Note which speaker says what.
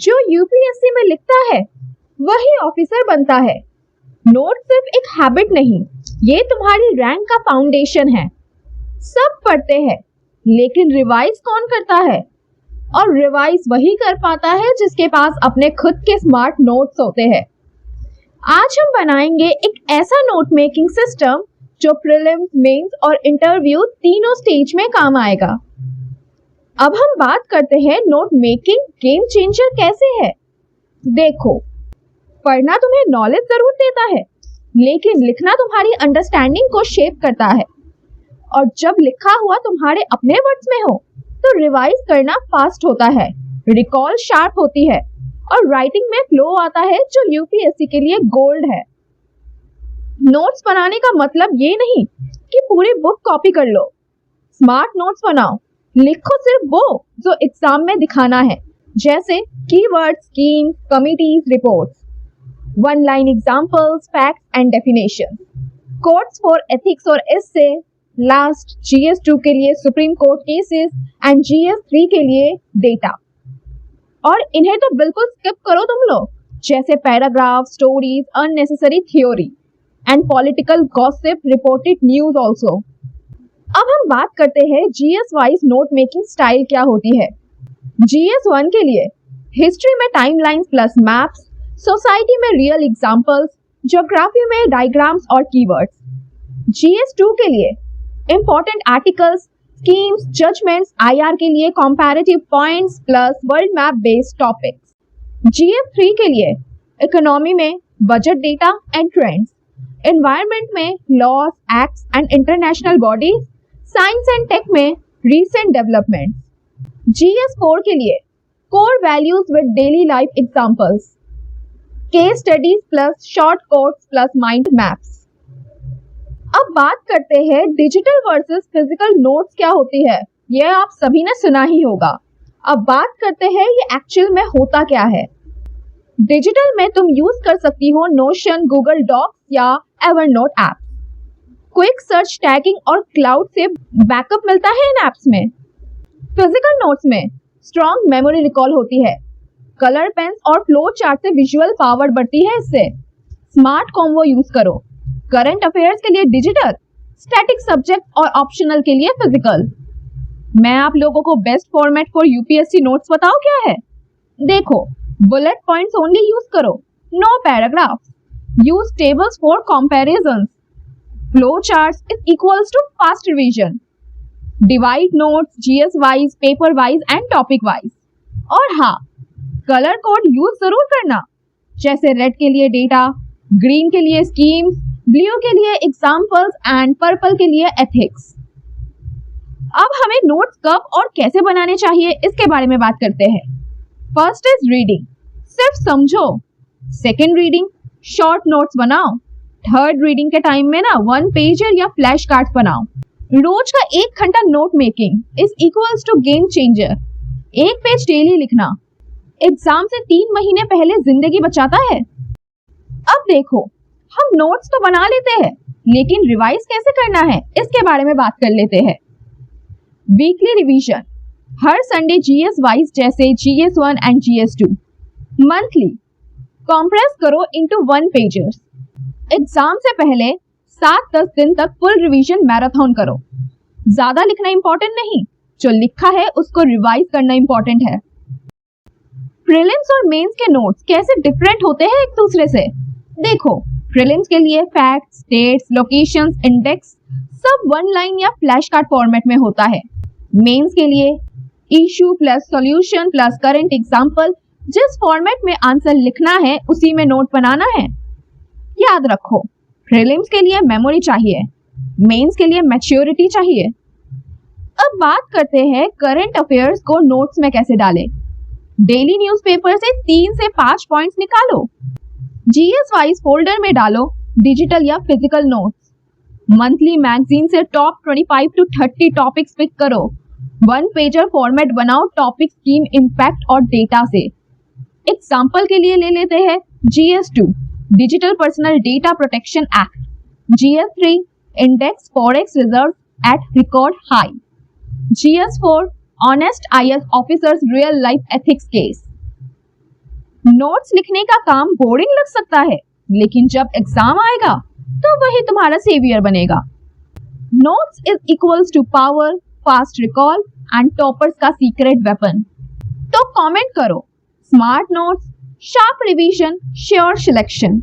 Speaker 1: जो यूपीएससी में लिखता है वही ऑफिसर बनता है। नोट सिर्फ एक हैबिट नहीं, ये तुम्हारी रैंक का फाउंडेशन है। सब पढ़ते हैं, लेकिन रिवाइज कौन करता है? और रिवाइज वही कर पाता है जिसके पास अपने खुद के स्मार्ट नोट्स होते हैं। आज हम बनाएंगे एक ऐसा नोट मेकिंग सिस्टम जो प्रीलिम्स, मेंस और इंटरव्यू तीनों स्टेज में काम आएगा। अब हम बात करते हैं नोट मेकिंग गेम चेंजर कैसे है। देखो, पढ़ना तुम्हें नॉलेज जरूर देता है, लेकिन लिखना तुम्हारी अंडरस्टैंडिंग को शेप करता है। और जब लिखा हुआ तुम्हारे अपने वर्ड्स में हो तो रिवाइज करना फास्ट होता है, रिकॉल शार्प होती है और राइटिंग में फ्लो आता है, जो यूपीएससी के लिए गोल्ड है। नोट्स बनाने का मतलब ये नहीं कि पूरी बुक कॉपी कर लो। स्मार्ट नोट्स बनाओ, लिखो सिर्फ वो जो एग्जाम में दिखाना है, जैसे keywords, scheme, committees, reports, one line examples, facts and definition, quotes for ethics और एस्से, लास्ट जीएस 2 के लिए supreme court cases and GS 3 के लिए डेटा। और इन्हें तो बिल्कुल स्किप करो तुम लोग, जैसे paragraph, stories, unnecessary theory and political gossip, reported news also. अब हम बात करते हैं GS wise note making style क्या होती है। GS1 के लिए हिस्ट्री में टाइमलाइंस प्लस मैप्स, सोसाइटी में रियल एग्जांपल्स, ज्योग्राफी में डायग्राम्स और कीवर्ड्स। GS2 के लिए important articles, schemes, judgments, IR के लिए comparative points plus world map based topics. GS3 के लिए इकोनॉमी में budget data and trends, environment में laws, acts and international bodies, science and tech में रीसेंट डेवलपमेंट्स। GS4 के लिए core values with daily life examples, case studies plus short quotes plus mind maps. अब बात करते हैं digital versus physical notes क्या होती है। ये आप सभी ने सुना ही होगा। अब बात करते हैं ये एक्चुअल में होता क्या है। डिजिटल में तुम यूज कर सकती हो नोशन, गूगल डॉक्स या Evernote app. Quick search, tagging और क्लाउड से बैकअप मिलता है इन एप्स में। फिजिकल नोट्स में स्ट्रॉन्ग मेमोरी रिकॉल होती है। कलर पेन्स और फ्लो चार्ट से विजुअल पावर बढ़ती है। इससे स्मार्ट कॉम्बो यूज करो। करंट अफेयर्स के लिए डिजिटल, स्टैटिक सब्जेक्ट और ऑप्शनल के लिए फिजिकल। मैं आप लोगों को best format for UPSC notes बताओ क्या है। देखो, बुलेट पॉइंट्स ओनली यूज करो, no paragraphs. Use tables for comparisons. Flow charts is equals to fast revision. Divide notes GS wise, paper wise and topic wise. और हाँ, colour code use जरूर करना, जैसे रेड के लिए डेटा, ग्रीन के लिए स्कीम्स, ब्लू के लिए एग्जांपल्स एंड पर्पल के लिए एथिक्स। अब हमें नोट्स कब और कैसे बनाने चाहिए इसके बारे में बात करते हैं। फर्स्ट इज रीडिंग, सिर्फ समझो। सेकेंड रीडिंग, शॉर्ट नोट्स बनाओ। थर्ड रीडिंग के टाइम में ना 1 पेजर या फ्लैश कार्ड्स बनाओ। रोज का 1 घंटा note making is equals to game changer. 1 page daily लिखना एग्जाम से 3 महीने पहले जिंदगी बचाता है। अब देखो, हम नोट्स तो बना लेते हैं, लेकिन रिवाइज कैसे करना है इसके बारे में बात कर लेते हैं। वीकली रिवीजन, हर संडे जीएस वाइज जैसे GS1 and GS2। Monthly compress करो इनटू 1 पेजर्स। एग्जाम से पहले 7-10 दिन तक फुल रिवीजन मैराथन करो। ज्यादा लिखना इंपॉर्टेंट नहीं, जो लिखा है उसको रिवाइज करना इंपॉर्टेंट है। प्रीलिम्स और मेंस के नोट्स कैसे डिफरेंट होते हैं एक दूसरे से। देखो, प्रीलिम्स के लिए फैक्ट्स, डेट्स, लोकेशंस, इंडेक्स सब 1 लाइन या फ्लैश कार्ड फॉर्मेट में होता है। मेंस के लिए issue plus solution plus current example, जिस फॉर्मेट में आंसर लिखना है उसी में नोट बनाना है। याद रखो, प्रीलिम्स के लिए मेमोरी चाहिए, मेंस के लिए मैच्योरिटी चाहिए। अब बात करते हैं करंट अफेयर्स को नोट्स में कैसे डालें। डेली न्यूज़पेपर से 3 से 5 पॉइंट्स निकालो। जीएस वाइज फोल्डर में डालो डिजिटल या फिजिकल नोट्स। मंथली मैगजीन से टॉप 25 to 30 टॉपिक्स पिक करो। 1 पेजर फॉर्मेट बनाओ टॉपिक, स्कीम, इम्पैक्ट और डेटा से। एग्जाम्पल के लिए ले लेते हैं GS2 digital personal data protection act, GS3 index forex reserve at record high, GS4 honest IS officers real life ethics case. Notes लिखने का काम बोरिंग लग सकता है, लेकिन जब एग्जाम आएगा तो वही तुम्हारा सेवियर बनेगा। Notes is equals to power, fast recall and toppers का सीक्रेट वेपन। तो कमेंट करो, smart notes, sharp revision, sure selection.